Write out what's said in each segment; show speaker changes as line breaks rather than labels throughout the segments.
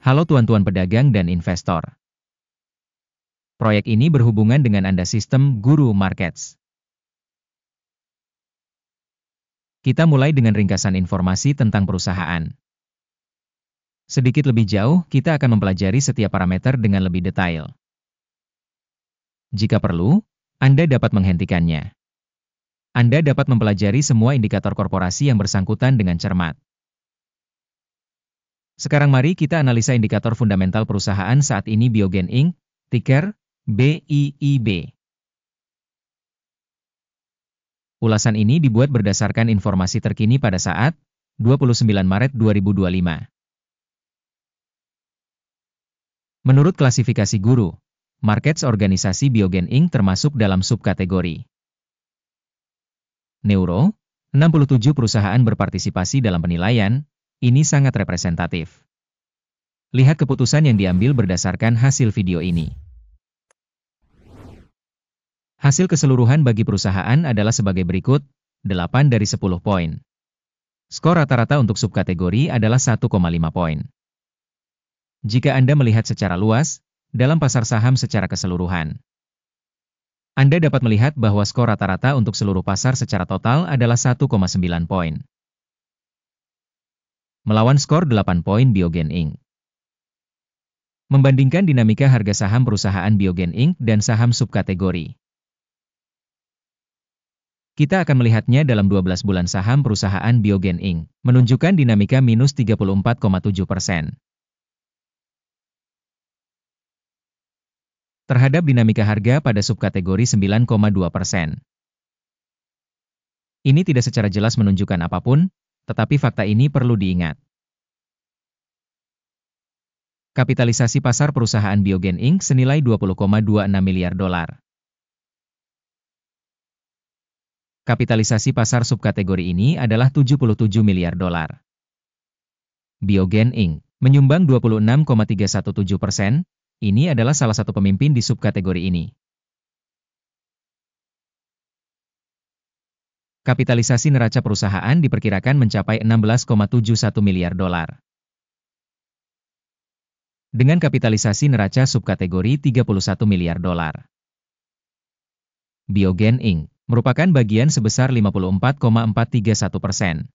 Halo tuan-tuan pedagang dan investor. Proyek ini berhubungan dengan Anda sistem Guru Markets. Kita mulai dengan ringkasan informasi tentang perusahaan. Sedikit lebih jauh, kita akan mempelajari setiap parameter dengan lebih detail. Jika perlu, Anda dapat menghentikannya. Anda dapat mempelajari semua indikator korporasi yang bersangkutan dengan cermat. Sekarang mari kita analisa indikator fundamental perusahaan saat ini Biogen Inc., ticker BIIB. Ulasan ini dibuat berdasarkan informasi terkini pada saat 29 Maret 2025. Menurut klasifikasi Guru Markets, organisasi Biogen Inc. termasuk dalam subkategori Neuro. 67 perusahaan berpartisipasi dalam penilaian, ini sangat representatif. Lihat keputusan yang diambil berdasarkan hasil video ini. Hasil keseluruhan bagi perusahaan adalah sebagai berikut, 8 dari 10 poin. Skor rata-rata untuk subkategori adalah 1,5 poin. Jika Anda melihat secara luas, dalam pasar saham secara keseluruhan, Anda dapat melihat bahwa skor rata-rata untuk seluruh pasar secara total adalah 1,9 poin. Melawan skor 8 poin Biogen Inc. Membandingkan dinamika harga saham perusahaan Biogen Inc. dan saham subkategori. Kita akan melihatnya dalam 12 bulan saham perusahaan Biogen Inc. menunjukkan dinamika minus 34,7%. Terhadap dinamika harga pada subkategori 9,2%. Ini tidak secara jelas menunjukkan apapun, tetapi fakta ini perlu diingat. Kapitalisasi pasar perusahaan Biogen Inc. senilai 20,26 miliar dolar. Kapitalisasi pasar subkategori ini adalah 77 miliar dolar. Biogen Inc. menyumbang 26,317%. Ini adalah salah satu pemimpin di subkategori ini. Kapitalisasi neraca perusahaan diperkirakan mencapai 16,71 miliar dolar. Dengan kapitalisasi neraca subkategori 31 miliar dolar. Biogen Inc. merupakan bagian sebesar 54,431%.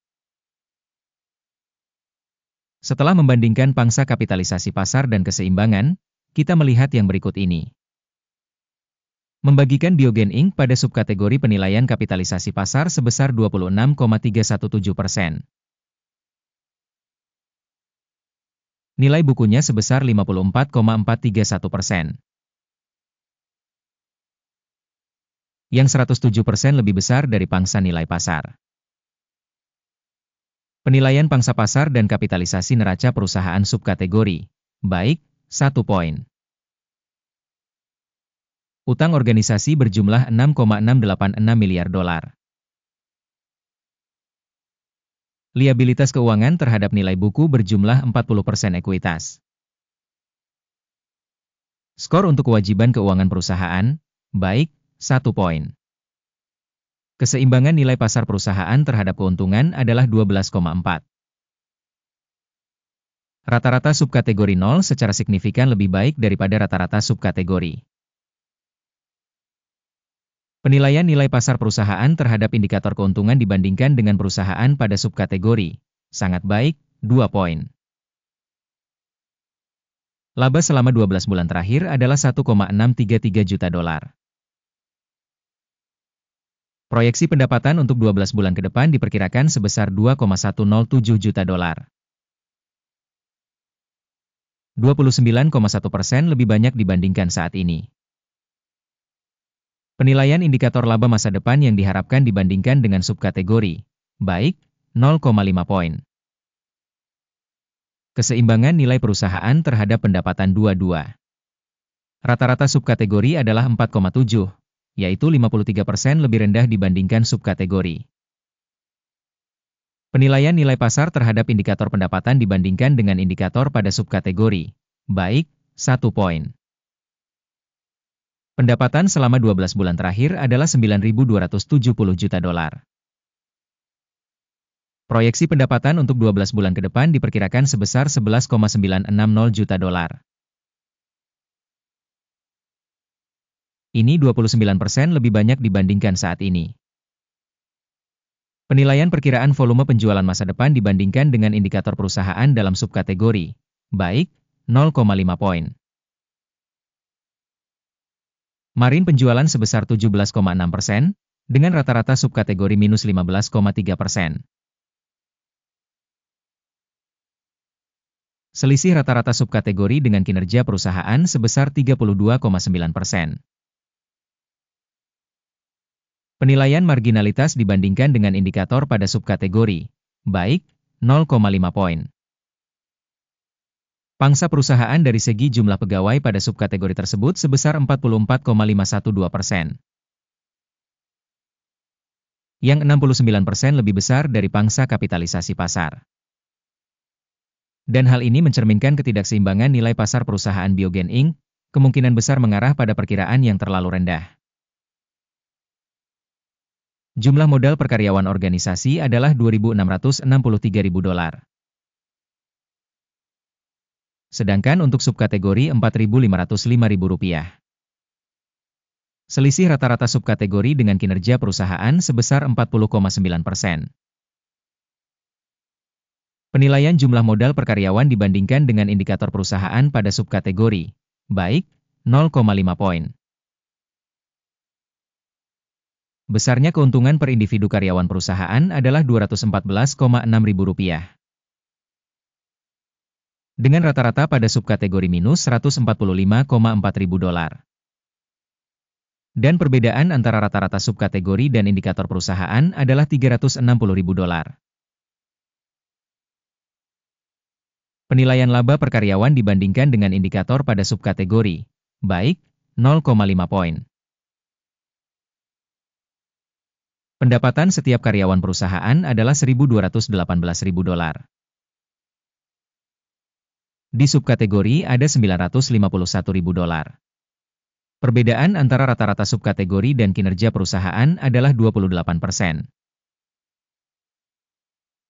Setelah membandingkan pangsa kapitalisasi pasar dan keseimbangan, kita melihat yang berikut ini. Membagikan Biogen Inc. pada subkategori penilaian kapitalisasi pasar sebesar 26,317%. Nilai bukunya sebesar 54,431%. Yang 107% lebih besar dari pangsa nilai pasar. Penilaian pangsa pasar dan kapitalisasi neraca perusahaan subkategori, baik, 1 poin. Utang organisasi berjumlah 6,686 miliar dolar. Liabilitas keuangan terhadap nilai buku berjumlah 40% ekuitas. Skor untuk kewajiban keuangan perusahaan, baik, 1 poin. Keseimbangan nilai pasar perusahaan terhadap keuntungan adalah 12,4. Rata-rata subkategori 0 secara signifikan lebih baik daripada rata-rata subkategori. Penilaian nilai pasar perusahaan terhadap indikator keuntungan dibandingkan dengan perusahaan pada subkategori, sangat baik, 2 poin. Laba selama 12 bulan terakhir adalah 1,633 juta dolar. Proyeksi pendapatan untuk 12 bulan ke depan diperkirakan sebesar 2,107 juta dolar. 29,1% lebih banyak dibandingkan saat ini. Penilaian indikator laba masa depan yang diharapkan dibandingkan dengan subkategori, baik, 0,5 poin. Keseimbangan nilai perusahaan terhadap pendapatan 22. Rata-rata subkategori adalah 4,7, yaitu 53% lebih rendah dibandingkan subkategori. Penilaian nilai pasar terhadap indikator pendapatan dibandingkan dengan indikator pada subkategori, baik, 1 poin. Pendapatan selama 12 bulan terakhir adalah 9.270 juta dolar. Proyeksi pendapatan untuk 12 bulan ke depan diperkirakan sebesar 11,960 juta dolar. Ini 29% lebih banyak dibandingkan saat ini. Penilaian perkiraan volume penjualan masa depan dibandingkan dengan indikator perusahaan dalam subkategori, baik, 0,5 poin. Marine penjualan sebesar 17,6%, dengan rata-rata subkategori minus 15,3%. Selisih rata-rata subkategori dengan kinerja perusahaan sebesar 32,9%. Penilaian marginalitas dibandingkan dengan indikator pada subkategori, baik, 0,5 poin. Pangsa perusahaan dari segi jumlah pegawai pada subkategori tersebut sebesar 44,512%. Yang 69% lebih besar dari pangsa kapitalisasi pasar. Dan hal ini mencerminkan ketidakseimbangan nilai pasar perusahaan Biogen Inc., kemungkinan besar mengarah pada perkiraan yang terlalu rendah. Jumlah modal per karyawan organisasi adalah 2.663.000 dolar. Sedangkan untuk subkategori 4.505.000 rupiah. Selisih rata-rata subkategori dengan kinerja perusahaan sebesar 40,9%. Penilaian jumlah modal per karyawan dibandingkan dengan indikator perusahaan pada subkategori, baik, 0,5 poin. Besarnya keuntungan per individu karyawan perusahaan adalah 214,6 ribu rupiah. Dengan rata-rata pada subkategori minus 145,4 ribu dolar. Dan perbedaan antara rata-rata subkategori dan indikator perusahaan adalah 360 ribu dolar. Penilaian laba per karyawan dibandingkan dengan indikator pada subkategori, baik, 0,5 poin. Pendapatan setiap karyawan perusahaan adalah 1.218.000 dolar. Di subkategori ada 951.000 dolar. Perbedaan antara rata-rata subkategori dan kinerja perusahaan adalah 28%.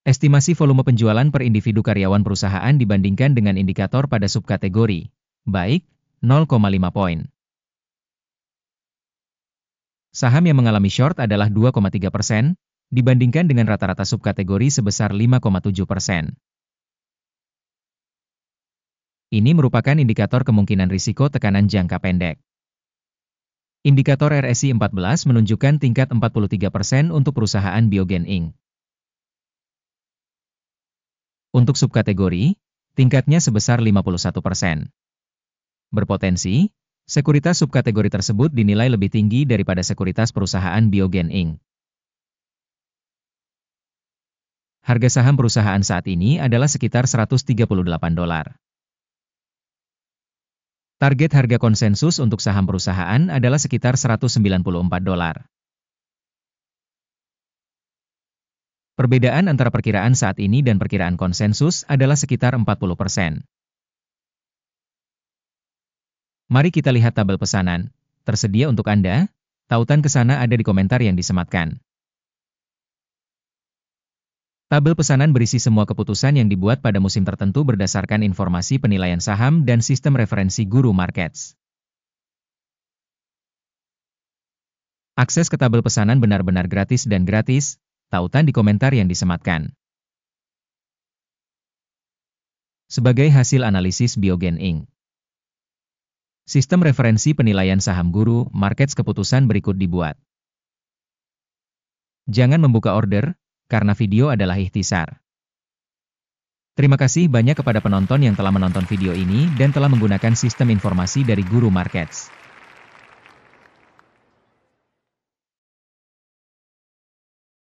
Estimasi volume penjualan per individu karyawan perusahaan dibandingkan dengan indikator pada subkategori, baik, 0,5 poin. Saham yang mengalami short adalah 2,3%, dibandingkan dengan rata-rata subkategori sebesar 5,7%. Ini merupakan indikator kemungkinan risiko tekanan jangka pendek. Indikator RSI 14 menunjukkan tingkat 43% untuk perusahaan Biogen Inc. Untuk subkategori, tingkatnya sebesar 51%. Berpotensi, sekuritas subkategori tersebut dinilai lebih tinggi daripada sekuritas perusahaan Biogen Inc. Harga saham perusahaan saat ini adalah sekitar 138 dolar. Target harga konsensus untuk saham perusahaan adalah sekitar 194 dolar. Perbedaan antara perkiraan saat ini dan perkiraan konsensus adalah sekitar 40%. Mari kita lihat tabel pesanan, tersedia untuk Anda, tautan ke sana ada di komentar yang disematkan. Tabel pesanan berisi semua keputusan yang dibuat pada musim tertentu berdasarkan informasi penilaian saham dan sistem referensi Guru Markets. Akses ke tabel pesanan benar-benar gratis dan gratis, tautan di komentar yang disematkan. Sebagai hasil analisis Biogen Inc. Sistem referensi penilaian saham Guru Markets keputusan berikut dibuat. Jangan membuka order, karena video adalah ikhtisar. Terima kasih banyak kepada penonton yang telah menonton video ini dan telah menggunakan sistem informasi dari Guru Markets.